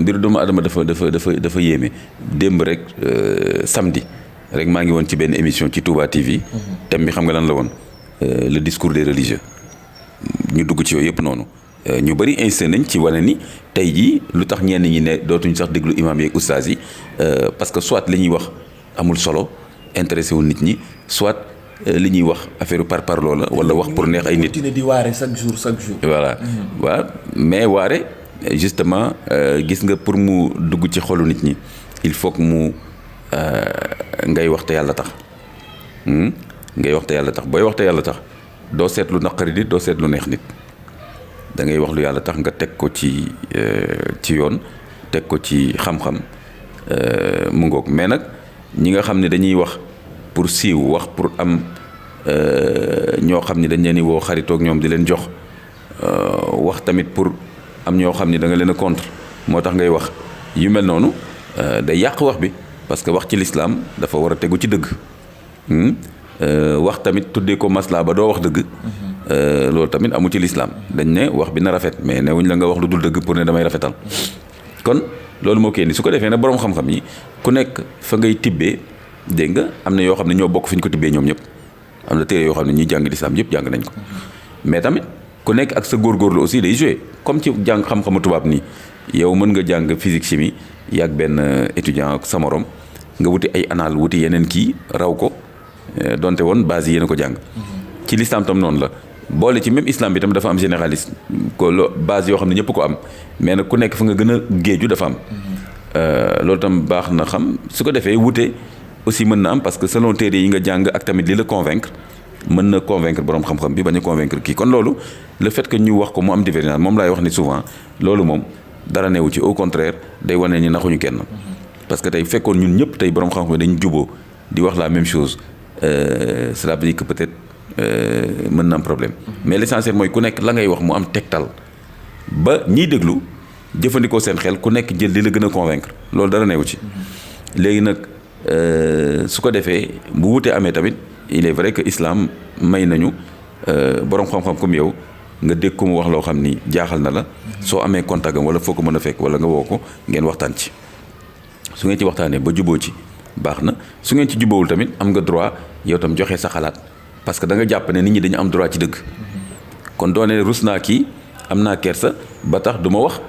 mbiru doomu adama dafa yéeme démb rek samedi rek maa ngi woon ci benn émission ci Touba TV. thème bi xam nga lan la woon le discours des religieux ñu dugg ci yooyu yëpp noonu ñu bëri insisté nañ ci wane ni tey jii lu tax ñenn ñi ne dootuñ sax déglu imam yi ak oustaz yi parce que soit li ñuy wax amul solo intéressé wul nit ñi soit li ñuy wax affaire parparloo la wala wax pour neex ay nit. di waare chaque jour. voilà waaw mais waare justement gis nga pour mu dugg ci xolu nit ñi il faut que mu ngay wax te yàlla tax ngay wax te yàlla tax booy wax te yàlla tax doo seet lu naqari nit doo seet lu neex nit da ngay wax lu yàlla tax nga teg ko ci yoon teg ko ci xam-xam mu ngoog mais nag ñi nga xam ne dañuy wax pour siiw wax pour am ñoo xam ni dañ leen di woo xaritoog ñoom di leen jox wax tamit pour am ñoo xam ni da nga leen a contre moo tax ngay wax yu mel noonu day yàq wax bi parce que wax ci lislaam dafa war a tegu ci dëgg wax tamit tuddee ko maslaa ba doo wax dëgg loolu tamit amu ci lislaam dañ ne wax bi na rafet mais newuñ la nga wax lu dul dëgg pour ne damay rafetal kon loolu moo koy indi su ko defee nag boroom xam-xam yi ku nekk fa ngay tibbee dégg nga am na yoo xam ne ñoo bokk fi ñu ko tibbee ñoom ñëpp am na téere yoo xam ne ñuy jàng lislaam yëpp jàng nañ ko mais tamit ku nekk ak sa góorgóorlu aussi day joué comme ci jàng xam-xamu tubaab nii yow mën nga jàng physique chimie yàgg benn étudiant ak sa morom nga wuti ay anal wuti yeneen kii raw ko donte woon base yi yéen a ko jàng ci lislaam tam noonu la boole ci même islam bi tam dafa am généraliste ko base yoo xam ne ñëpp ko am mais nag ku nekk fa nga gën a géeju dafa am loolu tam baax na xam su ko defee wute aussi mën na am parce que selon téere yi nga jàng ak tamit li la convaincre mën na convaincre borom xam-xam bi bañ a convaincre kii kon loolu le fait que ñu wax ko mu am divergence moom laay wax ni souvent loolu moom dara newu ci au contraire day wane ni naxuñu kenn parce que tey fekkoon ñun ñëpp tey borom xam-xam dañu juboo di wax la même chose cela veut dire que peut-être mën na am problème mais l'essentiel mooy ku nekk la ngay wax mu am tegtal ba ñiy déglu jëfandikoo seen xel ku nekk jël li la gën a convaincre loolu dara newu ci léegi nag su ko defee bu wutee amee tamit il est vrai que islam may nañu borom xam-xam comme yow nga dégg ko mu wax loo xam ni jaaxal na la soo amee contact am wala foo ko mën a fekk wala nga woo ko ngeen waxtaan ci su ngeen ci waxtaanee ba juboo ci baax na su ngeen ci jubóowul tamit am nga droit yow tam joxe sa xalaat parce que da nga jàpp ne nit ñi dañu am droit ci dëgg kon doone rus naa kii am naa kersa ba tax du ma wax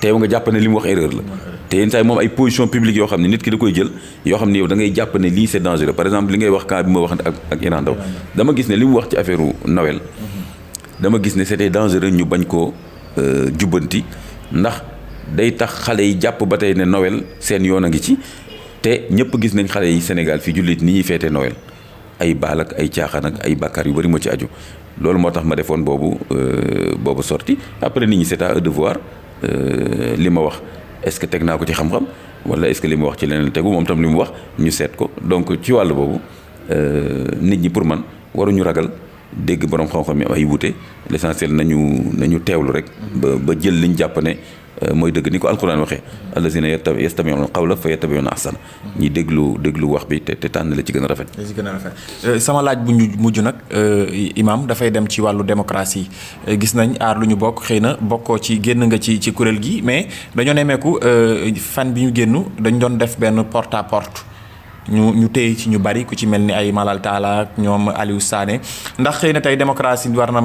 te yow nga jàpp ne li mu wax erreur la te yenn saa yi moom ay position publique yoo xam ne nit ki da koy jël yoo xam ne yow da ngay jàpp ne lii c'est dangereux par exemple li ngay wax cas bi ma wax ak Iran Ndao dama gis ne li mu wax ci affaire Noël dama gis ne c'était dangereux ñu bañ koo jubbanti ndax day tax xale yi jàpp ba tey ne Noël seen yoon a ngi ci te ñëpp gis nañ xale yi Sénégal fii jullit ni ñuy feete Noël ay baal ak ay caaxaan ak ay bàkkaar yu bari moo ci aju loolu moo tax ma defoon boobu sorti après nit ñi c'est à eux de voir li ma wax est-ce que teg naa ko ci xam-xam wala est-ce que li ma wax ci leneen tegu moom tam li mu wax ñu seet ko donc ci wàll boobu nit ñi pour man waruñu ragal dégg borom xam-xam yi ay wuute l'essentiel nañu teewlu rek ba jël liñ jàpp ne mooy dëgg ni ko alquran waxee allazina yastami'una qawla fa yattabi'una ahsana ñi déglu wax bi te tànn la ci gën a rafet. sama laaj bu ñu mujj nag imam dafay dem ci wàllu démocratie gis nañ aar lu ñu bokk xëy na bokkoo ci génn nga ci kuréel gi mais dañoo nemmeeku fan bi ñu génn dañ doon def benn porte à porte ñu téye ci ñu bari ku ci mel ni ay Malal Talla ak ñoom Aliou Sané ndax xëy na tey démocratie war na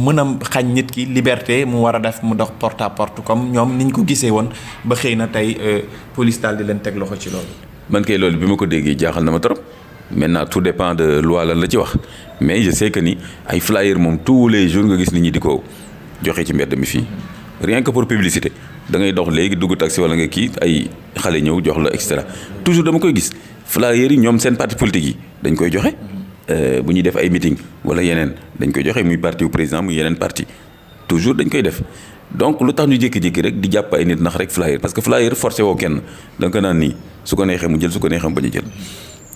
mën a xañ nit ki liberté mu war a def mu dox porte à porte comme ñoom niñ ko gisee woon ba xëy na tey police daal di leen teg loxo ci loolu. man kay loolu bi ma ko déggee jaaxal na ma trop maintenant tout dépend de loi lan la ci wax mais je sais que ni ay flyer moom tous les jours nga gis nit ñi di ko joxe ci mbedd mi fii rien que pour publicité. da ngay dox léegi dugg taxi wala nga kii ay xale ñëw jox la et cetera toujours dama koy gis flyers yi ñoom seen parti politique yi dañ koy joxe bu ñuy def ay meeting wala yeneen dañ koy joxe muy parti wu président muy yeneen parti toujours dañ koy def donc lu tax ñu jékki-jékki rek di jàpp ay nit ndax rek flyer parce que flyer forcé woo kenn da nga ko naan nii su ko neexee mu jël su ko neexee mu bañ a jël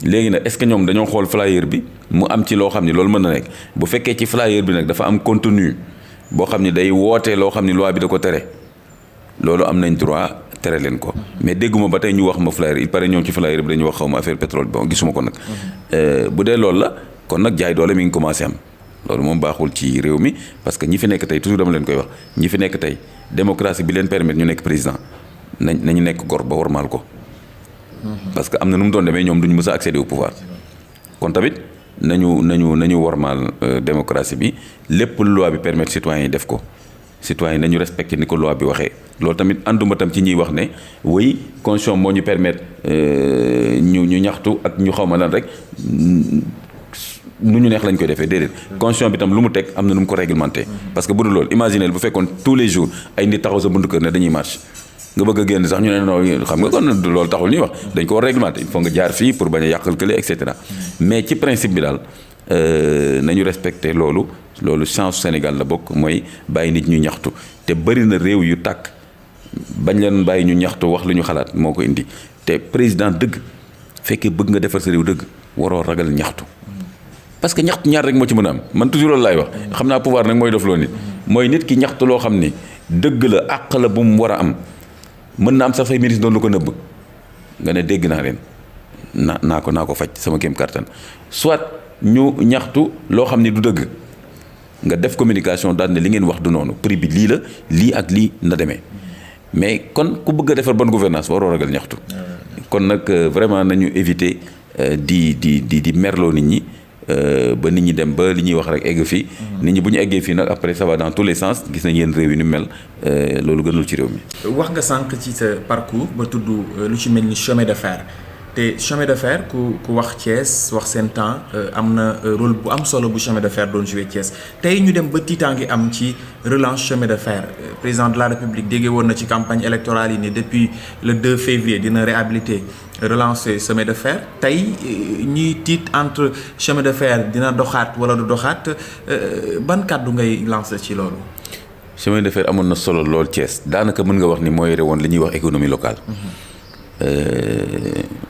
léegi nag est-ce que ñoom dañoo xool flyer bi mu am ci loo xam ni loolu mën na nekk bu fekkee ci flyer bi nag dafa am contenu boo xam ni day wootee loo xam ni loi bi da ko tere loolu am nañ droit tere leen ko mais dégguma ba tey ñu wax ma flyer il paraît ñoom ci flyer bi dañu wax xaw ma affaire pétrole bon gisuma ko nag bu dee loolu la kon nag jaay doole mi ngi commencé am loolu moom baaxul ci réew mi parce que ñi fi nekk tey toujours dama leen koy wax ñi fi nekk tey démocratie bi leen permettre ñu nekk président nañu nekk gor ba warmaal ko. parce que am na nu mu doon demee ñoom duñu mës a accéder au pouvoir. kon tamit nañu warmaal démocratie bi lépp loi bi permettre citoyens yi def ko citoyens yi nañu respecté ni ko loi bi waxee. loolu tamit ànduma tam ci ñuy wax ne oui constitution moo ñu permettre ñu ñaxtu ak ñu xaw ma lan rek nu ñu neex lañ koy defee déedéet. constitution bi tam lu mu teg am na nu mu ko réglementé. parce que bu dul loolu imaginez bu fekkoon tous les jours ay nit taxaw sa buntu kër ne dañuy marche nga bëgg a génn sax ñu ne non xam nga kon loolu taxul ñuy wax dañ ko war réglementé il faut nga jaar fii pour bañ a yàqal kële et cetera mais ci principe bi daal nañu respecté loolu chance Sénégal la bokk mooy bàyyi nit ñu ñaxtu te bëri na réew yu tàkk bañ leen bàyyi ñu ñaxtu wax lu ñu xalaat moo ko indi te président dëgg fekkee bëgg nga defar sa réew dëgg waroo ragal ñaxtu parce que ñaxtu ñaar rek moo ci mën a am man toujours loolu laay wax xam naa pouvoir nag mooy def loo nit mooy nit ki ñaxtu loo xam ni dëgg la àq la bu mu war a am mën na am sax say ministre doon lu ko nëbb nga ne dégg naa leen naa ko faj sama kéem kattan soit ñu ñaxtu loo xam ni du dëgg nga def communication daal ne li ngeen wax du noonu prix bi lii la lii ak lii na demee mais kon ku bëgg a defar bonne gouvernance waroo ragal ñaxtu kon nag vraiment nañu éviter di merloo nit ñi ba nit ñi dem ba li ñuy wax rek egg fii nit ñi bu ñu eggee fii nag après ça va dans tous les sens gis nañ yéen réew yi ni mel loolu gënul ci réew mi. wax nga sànq ci sa parcours ba tudd lu ci mel ni chemin de fer te chemin de fer ku wax Thiès wax seen temps am na rôle bu am solo bu chemin de fer doon joué Thiès tey ñu dem ba tiitaangi am ci relance chemin de fer président de la République déggee woon na ci campagne électorale yi ni depuis le 2 février dina réhabiliter relancer chemin de fer tey ñuy tiit entre chemin de fer dina doxaat wala du doxaat ban kàddu ngay lancer ci loolu. chemin de fer amoon na solo lool Thiès daanaka mën nga wax ni mooy rewoon li ñuy wax économie locale.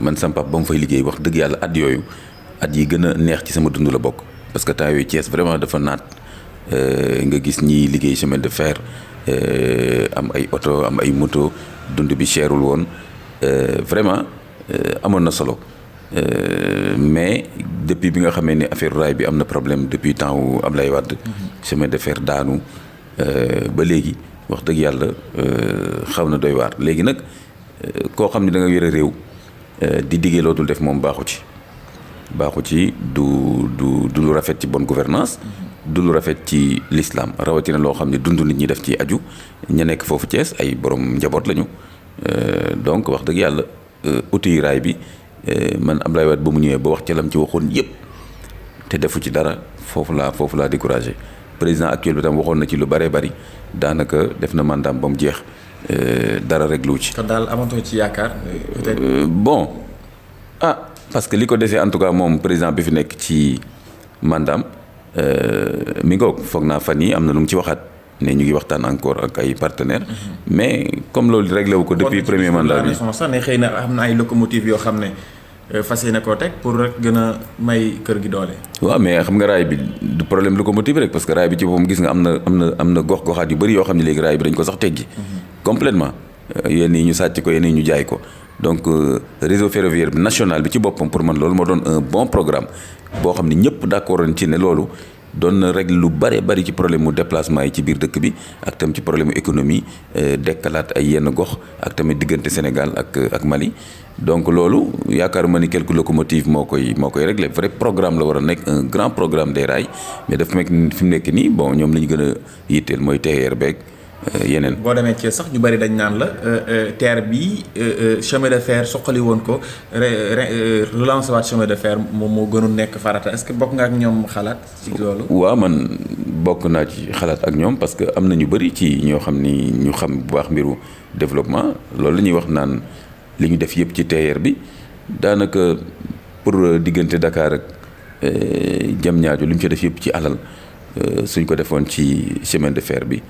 man sama papa ba mu fay liggéey wax dëgg yàlla at yooyu at yi gën a neex ci sama dund la bokk parce que temps yooyu Thiès vraiment dafa naat nga gis ñiy liggéey chemin de fer am ay oto am ay moto dund bi cherul woon vraiment amoon na solo mais depuis bi nga xamee ni affaire raay bi am na problème depuis temps wu Ablaye Wade chemin de fer daanu ba léegi wax dëgg yàlla xaw na doy waar léegi nag koo xam ne da nga yore réew di diggee loo dul def moom baaxu ci du lu rafet ci bonne gouvernance du lu rafet ci l'islam rawatina loo xam ne dund nit ñi def ci aju ña nekk foofu Thiès ay borom njaboot lañu donc wax dëgg yàlla uti raay bi man Ablaye Wade ba mu ñëwee ba wax ca lam ci waxoon yépp te defu ci dara foofu laa découragé président actuel bi tam waxoon na ci lu bëree bëri daanaka def na mandaam ba mu jeex dara rek lu ci. kon daal amatoo ci yaakaar peut-être. Bon parce que li ko desee en tout cas moom président bi fi nekk ci mandaam mi ngoog foog naa fan yi am na lu mu ci waxaat ne ñu ngi waxtaan encore ak ay partenaires. mais comme loolu réglé wu ko depuis premier mandat bi. sax ne xëy na am na ay locomotives yoo xam ne fas yéene koo teg pour rek gën a may kër gi doole. waaw mais xam nga raay bi du problème locomotive rek parce que raay bi ci boppam gis nga am na gox-goxaat yu bëri yoo xam ne léegi raay bi dañ ko sax teggi. complètement yenn yi ñu sàcc ko yenn yi ñu jaay ko donc réseau ferroviaire bi national bi ci boppam pour man loolu moo doon un bon programme boo xam ne ñëpp d'accord ci ne loolu doon na régler lu bari ci problème mu déplacement yi ci biir dëkk bi ak tam ci problème mu économie dekkalaat ay yenn gox ak tamit diggante Sénégal ak Mali donc loolu yaakaaruma ni quelques locomotives moo koy régler vrai programme la war a nekk un grand programme des rails mais dafa nekk fi mu nekk nii bon ñoom li ñu gën a yitteel mooy TER beeg yeneen. boo demee ci sax ñu bari dañ naan la TER bi chemin de fer soqali woon ko relancer waat chemin de fer moom moo gënoon nekk farata est-ce que bokk nga ak ñoom xalaat ci loolu. waaw man bokk naa ci xalaat ak ñoom parce que am na ñu bari ci ñoo xam ni ñu xam bu baax mbiru développement loolu la ñuy wax naan li ñu def yëpp ci TER bi daanaka pour diggante Dakar ak Diamniadio li ñu ci def yëpp ci alal suñ ko defoon ci chemin de fer bi.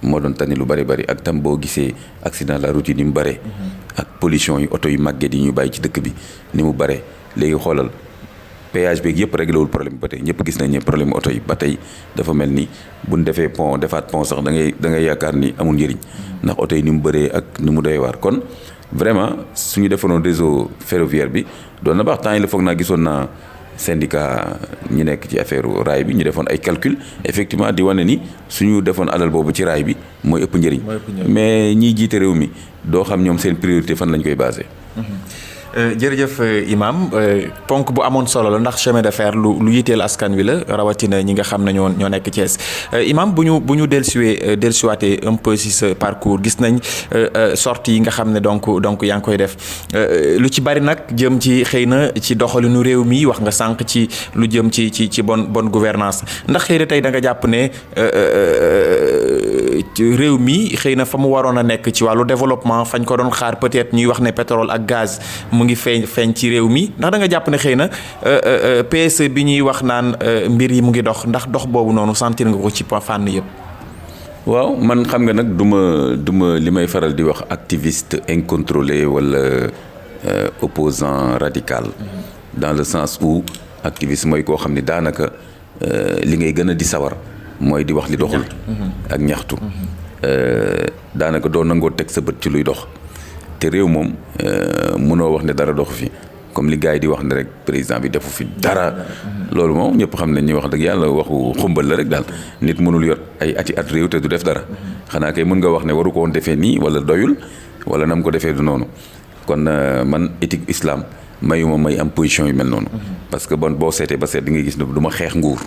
moo doon tani lu bari ak tam boo gisee accident la route yi ni mu bare ak pollution yi oto yu màgget yi ñu bàyyi ci dëkk bi ni mu bare léegi xoolal péage beeg yëpp réglé wul problème bi ba tey ñëpp gis nañ ne problème oto yi ba tey dafa mel ni buñ defee pont defaat pont sax da ngay yaakaar ni amul njëriñ ndax oto yi ni mu bëree ak ni mu doy waar kon vraiment suñu defoon réseau ferroviaire bi doon na baax temps yi la foog naa gisoon naa syndicat ñi nekk ci affaire raay bi ñu defoon ay calcul effectivement di wane ni suñu defoon alal boobu ci raay bi mooy ëpp njëriñ. mais ñiy jiite réew mi doo xam ñoom seen priorité fan lañ koy basé. jërëjëf Imam ponk bu amoon solo la ndax chemin de fer lu yitteel askan wi la rawatina ñi nga xam ne ñoo nekk Thiès Imam bu ñu dellusiwaatee un peu si sa parcours gis nañ sorties yi nga xam ne donc yaa ngi koy def lu ci bari nag jëm ci xëy na ci doxalinu réew mi wax nga sànq ci lu jëm ci bonne gouvernance ndax xëy na tey da nga jàpp ne réew mi xëy na fa mu waroon a nekk ci wàllu développement fañ ko doon xaar peut-être ñuy wax ne pétrole ak gaz mu ngi feeñ ci réew mi ndax da nga jàpp ne xëy na PSE bi ñuy wax naan mbir yi mu ngi dox ndax dox boobu noonu sentir nga ko ci fànn yëpp. waaw man xam nga nag du ma li may faral di wax activiste incontrôlé wala opposant radical. dans le sens où activiste mooy koo xam ni daanaka li ngay gën a di sawar mooy di wax li doxul. ak ñaxtu. daanaka doo nangoo teg sa bët ci luy dox. te réew moom mënoo wax ne dara doxu fi comme li gars yi di wax ne rek président bi defu fi dara loolu moom ñëpp xam nañ ñuy wax dëgg yàlla waxu xumbal la rek daal nit mënul yor ay ati at réew te du def dara xanaa kay mën nga wax ne waru ko woon defee nii wala doyul wala nam ko defee du noonu kon man éthique islam mayuma may am position yu mel noonu parce que bon boo seetee ba seet di nga gis ne du ma xeex nguur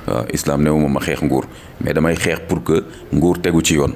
waaw islam newuma ma xeex nguur mais damay xeex pour que nguur tegu ci yoon